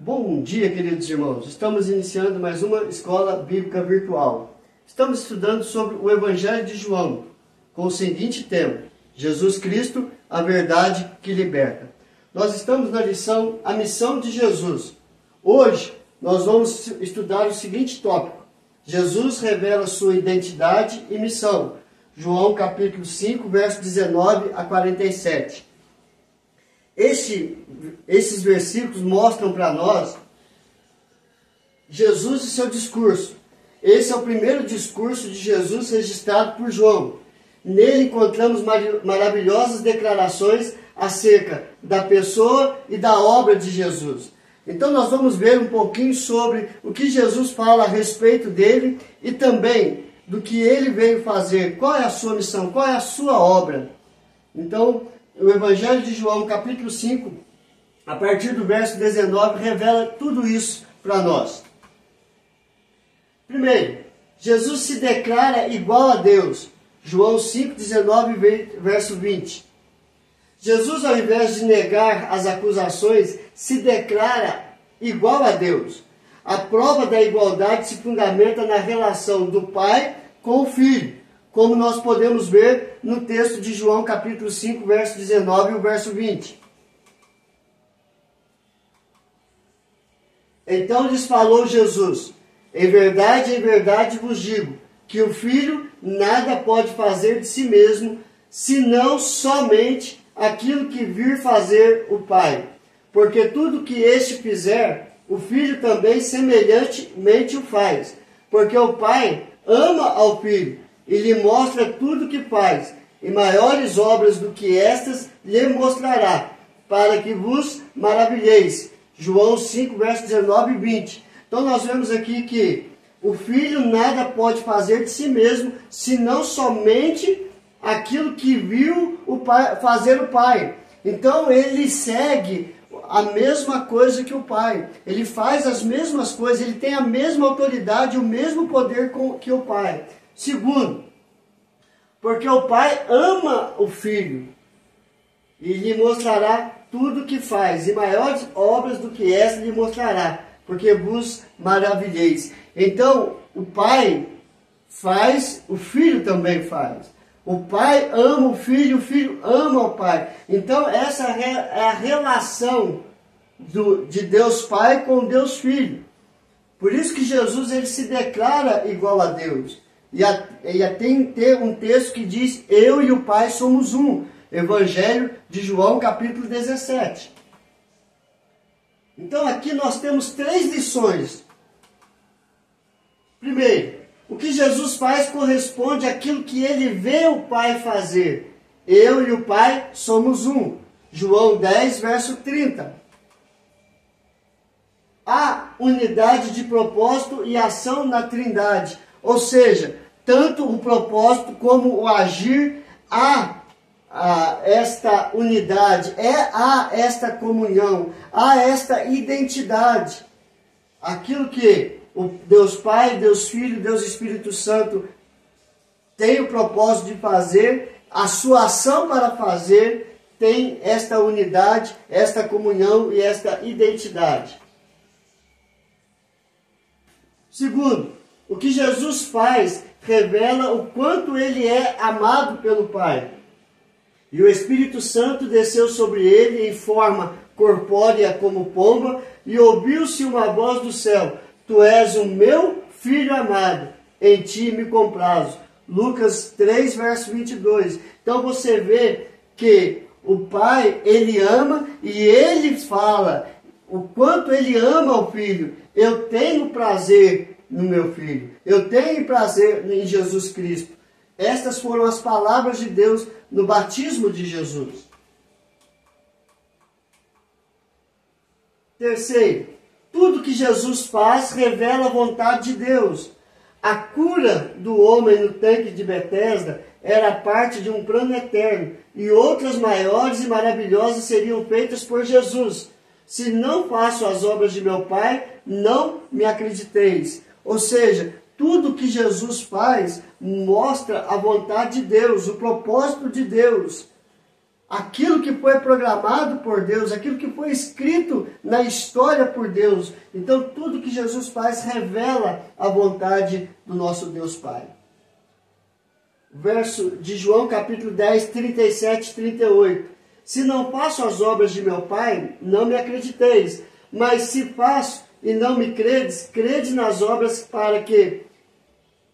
Bom dia, queridos irmãos. Estamos iniciando mais uma escola bíblica virtual. Estamos estudando sobre o Evangelho de João, com o seguinte tema: Jesus Cristo, a verdade que liberta. Nós estamos na lição A Missão de Jesus. Hoje, nós vamos estudar o seguinte tópico: Jesus revela sua identidade e missão. João capítulo 5, verso 19 a 47. Esses versículos mostram para nós Jesus e seu discurso. Esse é o primeiro discurso de Jesus registrado por João. Nele encontramos maravilhosas declarações acerca da pessoa e da obra de Jesus. Então nós vamos ver um pouquinho sobre o que Jesus fala a respeito dele e também do que ele veio fazer, qual é a sua missão, qual é a sua obra. Então, o Evangelho de João, capítulo 5, a partir do verso 19, revela tudo isso para nós. Primeiro, Jesus se declara igual a Deus. João 5, 19, verso 20. Jesus, ao invés de negar as acusações, se declara igual a Deus. A prova da igualdade se fundamenta na relação do Pai com o Filho, como nós podemos ver no texto de João capítulo 5, verso 19 e o verso 20. Então lhes falou Jesus: em verdade vos digo, que o Filho nada pode fazer de si mesmo, senão somente aquilo que vir fazer o Pai. Porque tudo que este fizer, o Filho também semelhantemente o faz. Porque o Pai ama ao Filho e lhe mostra tudo o que faz, e maiores obras do que estas lhe mostrará, para que vos maravilheis. João 5, verso 19 e 20. Então nós vemos aqui que o Filho nada pode fazer de si mesmo, senão somente aquilo que viu o Pai, fazer o Pai. Então ele segue a mesma coisa que o Pai. Ele faz as mesmas coisas, ele tem a mesma autoridade, o mesmo poder que o Pai. Segundo, porque o Pai ama o Filho e lhe mostrará tudo o que faz, e maiores obras do que essa lhe mostrará, porque vos maravilheis. Então, o Pai faz, o Filho também faz. O Pai ama o Filho ama o Pai. Então, essa é a relação de Deus Pai com Deus Filho. Por isso que Jesus ele se declara igual a Deus. E tem um texto que diz: eu e o Pai somos um. Evangelho de João, capítulo 17. Então aqui nós temos 3 lições. Primeiro, o que Jesus faz corresponde àquilo que ele vê o Pai fazer. Eu e o Pai somos um. João 10, verso 30. Há unidade de propósito e ação na Trindade. Ou seja, tanto o propósito como o agir, há esta unidade, há esta comunhão, há esta identidade. Aquilo que o Deus Pai, Deus Filho, Deus Espírito Santo tem o propósito de fazer, a sua ação para fazer tem esta unidade, esta comunhão e esta identidade. Segundo, o que Jesus faz revela o quanto ele é amado pelo Pai. E o Espírito Santo desceu sobre ele em forma corpórea como pomba, e ouviu-se uma voz do céu: tu és o meu Filho amado, em ti me comprazo. Lucas 3, verso 22. Então você vê que o Pai, ele ama e ele fala o quanto ele ama o Filho. Eu tenho prazer no meu Filho. Eu tenho prazer em Jesus Cristo. Estas foram as palavras de Deus no batismo de Jesus. Terceiro, tudo que Jesus faz revela a vontade de Deus. A cura do homem no tanque de Betesda era parte de um plano eterno, e outras maiores e maravilhosas seriam feitas por Jesus. Se não faço as obras de meu Pai, não me acrediteis. Ou seja, tudo que Jesus faz mostra a vontade de Deus, o propósito de Deus. aquilo que foi programado por Deus, aquilo que foi escrito na história por Deus. Então, tudo que Jesus faz revela a vontade do nosso Deus Pai. Verso de João, capítulo 10, 37 e 38. Se não faço as obras de meu Pai, não me acrediteis. Mas se faço e não me credes, crede nas obras para que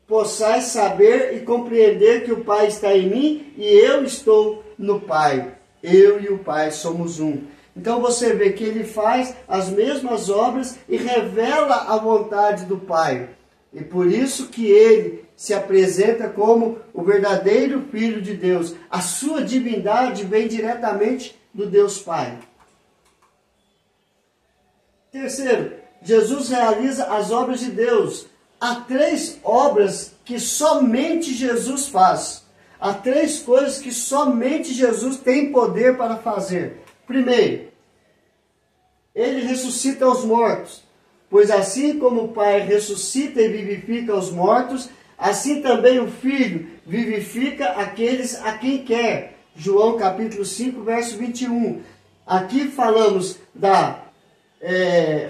possais saber e compreender que o Pai está em mim e eu estou no Pai. Eu e o Pai somos um. Então você vê que ele faz as mesmas obras e revela a vontade do Pai. E por isso que ele se apresenta como o verdadeiro Filho de Deus. A sua divindade vem diretamente do Deus Pai. Terceiro, Jesus realiza as obras de Deus. Há 3 obras que somente Jesus faz. Há 3 coisas que somente Jesus tem poder para fazer. Primeiro, ele ressuscita os mortos. Pois assim como o Pai ressuscita e vivifica os mortos, assim também o Filho vivifica aqueles a quem quer. João capítulo 5, verso 21. Aqui falamos da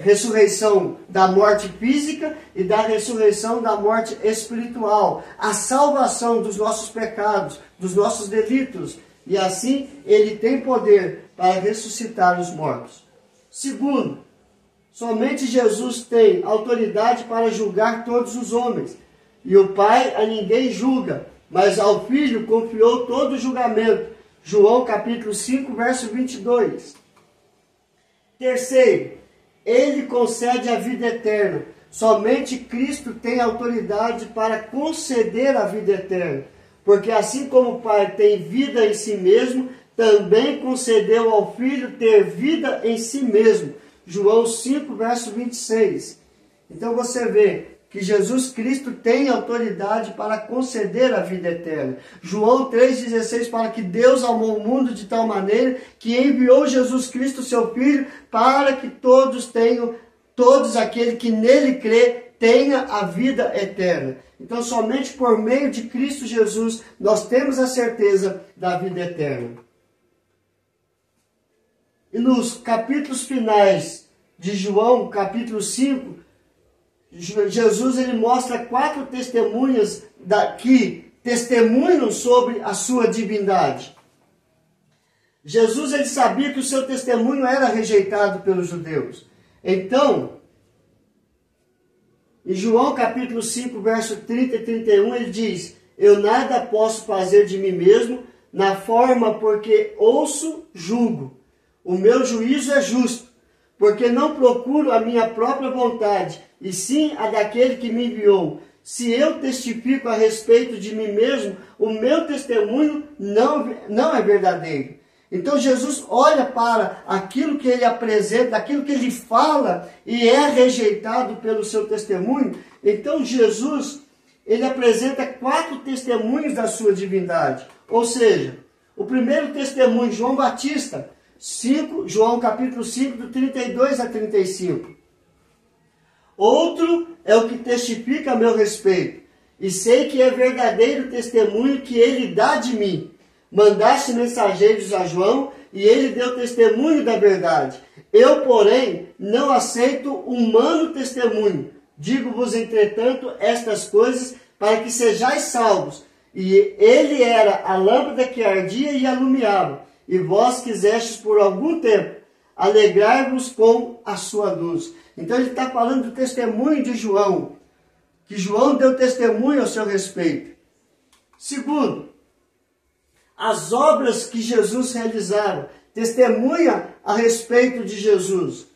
ressurreição da morte física e da ressurreição da morte espiritual. A salvação dos nossos pecados, dos nossos delitos. E assim ele tem poder para ressuscitar os mortos. Segundo, somente Jesus tem autoridade para julgar todos os homens. E o Pai a ninguém julga, mas ao Filho confiou todo o julgamento. João capítulo 5, verso 22. Terceiro, ele concede a vida eterna. Somente Cristo tem autoridade para conceder a vida eterna. Porque assim como o Pai tem vida em si mesmo, também concedeu ao Filho ter vida em si mesmo. João 5, verso 26. Então você vê que Jesus Cristo tem autoridade para conceder a vida eterna. João 3,16 fala que Deus amou o mundo de tal maneira que enviou Jesus Cristo, seu Filho, para que todos aquele que nele crê, tenha a vida eterna. Então somente por meio de Cristo Jesus nós temos a certeza da vida eterna. E nos capítulos finais de João, capítulo 5, Jesus ele mostra 4 testemunhas que testemunham sobre a sua divindade. Jesus ele sabia que o seu testemunho era rejeitado pelos judeus. Então, em João capítulo 5, verso 30 e 31, ele diz: eu nada posso fazer de mim mesmo, na forma porque ouço, julgo. O meu juízo é justo, porque não procuro a minha própria vontade, e sim a daquele que me enviou. Se eu testifico a respeito de mim mesmo, o meu testemunho não é verdadeiro. Então Jesus olha para aquilo que ele apresenta, aquilo que ele fala, e é rejeitado pelo seu testemunho. Então Jesus, ele apresenta 4 testemunhos da sua divindade. Ou seja, o primeiro testemunho, João Batista, João capítulo 5, do 32 a 35. Outro é o que testifica a meu respeito, e sei que é verdadeiro testemunho que ele dá de mim. Mandaste mensageiros a João, e ele deu testemunho da verdade. Eu, porém, não aceito humano testemunho. Digo-vos, entretanto, estas coisas, para que sejais salvos. E ele era a lâmpada que ardia e alumiava, e vós quisestes por algum tempo alegrar-vos com a sua luz. Então ele está falando do testemunho de João, que João deu testemunho ao seu respeito. Segundo, as obras que Jesus realizava, testemunha a respeito de Jesus.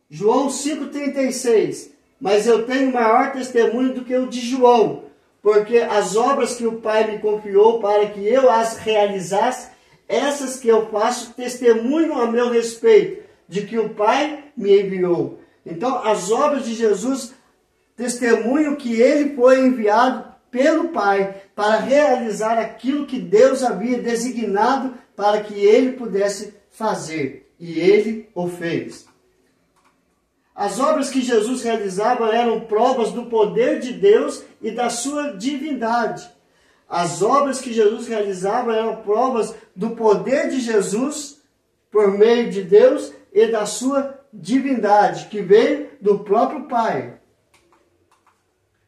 João 5,36, mas eu tenho maior testemunho do que o de João, porque as obras que o Pai me confiou para que eu as realizasse, essas que eu faço testemunham a meu respeito, de que o Pai me enviou. Então, as obras de Jesus testemunham que ele foi enviado pelo Pai para realizar aquilo que Deus havia designado para que ele pudesse fazer. E ele o fez. As obras que Jesus realizava eram provas do poder de Deus e da sua divindade. As obras que Jesus realizava eram provas do poder de Jesus por meio de Deus e da sua divindade, que veio do próprio Pai.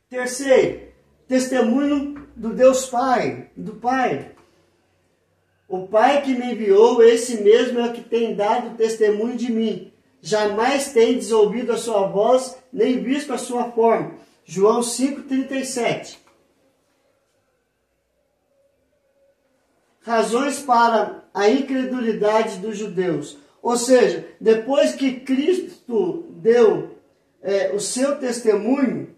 Terceiro, testemunho do Deus Pai, do Pai. O Pai que me enviou, esse mesmo é o que tem dado testemunho de mim. Jamais tendes ouvido a sua voz, nem visto a sua forma. João 5,37. Razões para a incredulidade dos judeus. Ou seja, depois que Cristo deu o seu testemunho,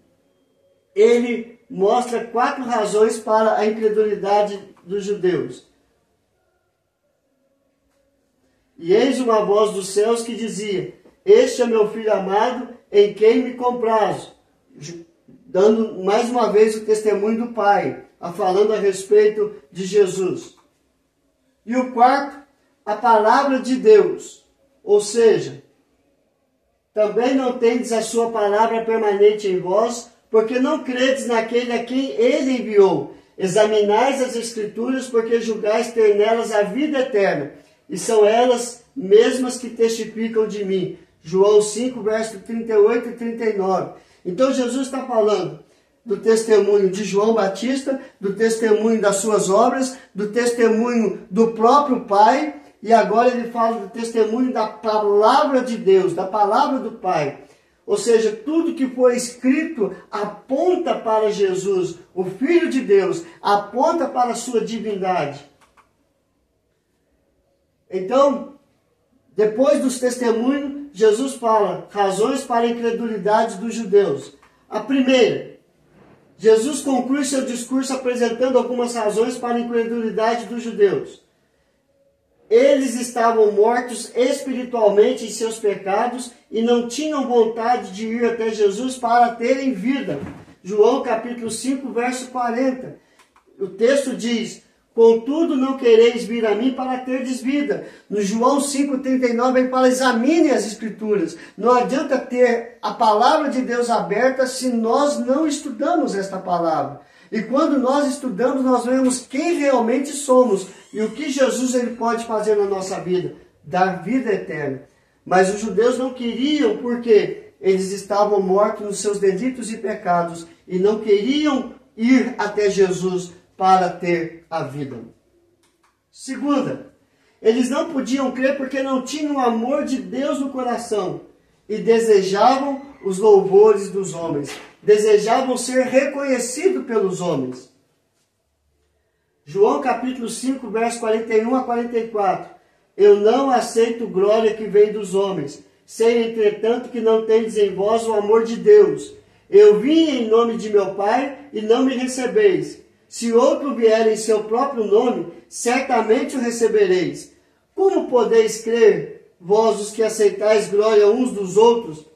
ele mostra 4 razões para a incredulidade dos judeus. E eis uma voz dos céus que dizia: este é meu filho amado, em quem me comprazo. Dando mais uma vez o testemunho do Pai, falando a respeito de Jesus. E o quarto, a palavra de Deus. Ou seja, também não tendes a sua palavra permanente em vós, porque não credes naquele a quem ele enviou. Examinais as Escrituras, porque julgais ter nelas a vida eterna, e são elas mesmas que testificam de mim. João 5, verso 38 e 39. Então Jesus está falando do testemunho de João Batista, do testemunho das suas obras, do testemunho do próprio Pai, e agora ele fala do testemunho da palavra de Deus, da palavra do Pai. Ou seja, tudo que foi escrito aponta para Jesus, o Filho de Deus, aponta para a sua divindade. Então, depois dos testemunhos, Jesus fala razões para a incredulidade dos judeus. A primeira, Jesus conclui seu discurso apresentando algumas razões para a incredulidade dos judeus. Eles estavam mortos espiritualmente em seus pecados e não tinham vontade de ir até Jesus para terem vida. João capítulo 5, verso 40. O texto diz: contudo, não quereis vir a mim para terdes vida. No João 5,39 ele fala: examine as Escrituras. Não adianta ter a palavra de Deus aberta se nós não estudamos esta palavra. E quando nós estudamos, nós vemos quem realmente somos e o que Jesus ele pode fazer na nossa vida, dar vida eterna. Mas os judeus não queriam, porque eles estavam mortos nos seus delitos e pecados e não queriam ir até Jesus para ter a vida. Segunda, eles não podiam crer porque não tinham o amor de Deus no coração e desejavam os louvores dos homens. Desejavam ser reconhecidos pelos homens. João capítulo 5, verso 41 a 44. Eu não aceito glória que vem dos homens. Sei, entretanto, que não tendes em vós o amor de Deus. Eu vim em nome de meu Pai e não me recebeis. Se outro vier em seu próprio nome, certamente o recebereis. Como podeis crer, vós os que aceitais glória uns dos outros,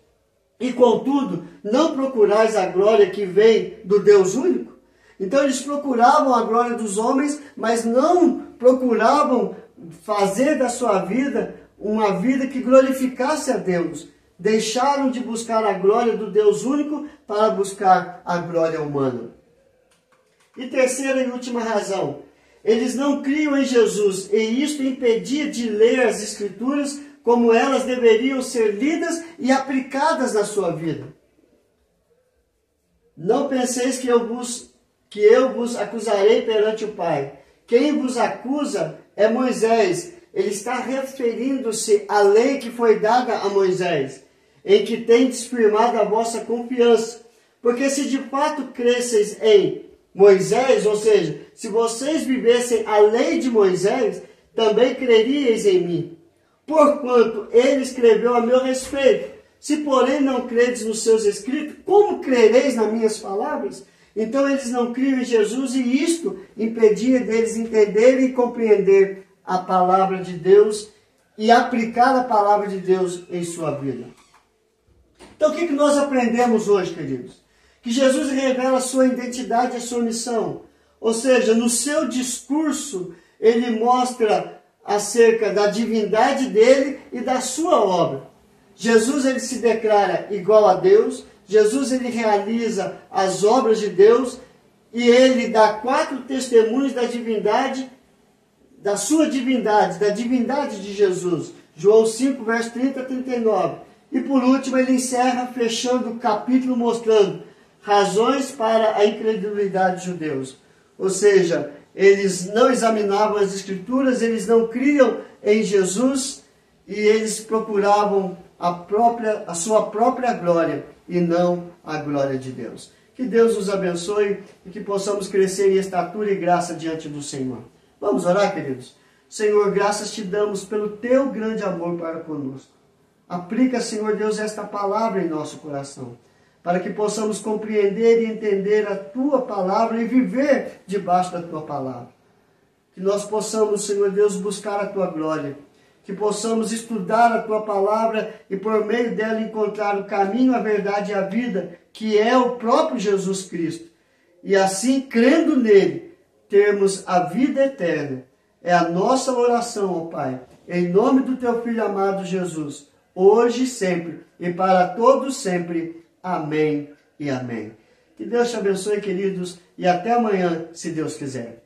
e contudo não procurais a glória que vem do Deus único? Então eles procuravam a glória dos homens, mas não procuravam fazer da sua vida uma vida que glorificasse a Deus. Deixaram de buscar a glória do Deus único para buscar a glória humana. E terceira e última razão, eles não criam em Jesus, e isto impedia de ler as Escrituras como elas deveriam ser lidas e aplicadas na sua vida. Não penseis que eu vos acusarei perante o Pai. Quem vos acusa é Moisés. Ele está referindo-se à lei que foi dada a Moisés, em que tendes firmado a vossa confiança. Porque se de fato cresceis em Moisés, ou seja, se vocês vivessem a lei de Moisés, também creríeis em mim, porquanto ele escreveu a meu respeito. Se porém não credes nos seus escritos, como crereis nas minhas palavras? Então eles não criam em Jesus, e isto impedia deles entenderem e compreender a palavra de Deus e aplicar a palavra de Deus em sua vida. Então o que nós aprendemos hoje, queridos? Que Jesus revela a sua identidade e a sua missão. Ou seja, no seu discurso, ele mostra acerca da divindade dele e da sua obra. Jesus ele se declara igual a Deus, Jesus ele realiza as obras de Deus e ele dá 4 testemunhos da divindade, da sua divindade, da divindade de Jesus. João 5, verso 30 a 39. E por último ele encerra fechando o capítulo mostrando razões para a incredulidade dos judeus. Ou seja, eles não examinavam as Escrituras, eles não criam em Jesus e eles procuravam a sua própria glória e não a glória de Deus. Que Deus nos abençoe e que possamos crescer em estatura e graça diante do Senhor. Vamos orar, queridos? Senhor, graças te damos pelo teu grande amor para conosco. Aplica, Senhor Deus, esta palavra em nosso coração, para que possamos compreender e entender a tua palavra e viver debaixo da tua palavra. Que nós possamos, Senhor Deus, buscar a tua glória, que possamos estudar a tua palavra e por meio dela encontrar o caminho, a verdade e a vida, que é o próprio Jesus Cristo. E assim, crendo nele, termos a vida eterna. É a nossa oração, ó Pai, em nome do teu Filho amado Jesus, hoje e sempre, e para todos sempre. Amém e amém. Que Deus te abençoe, queridos, e até amanhã, se Deus quiser.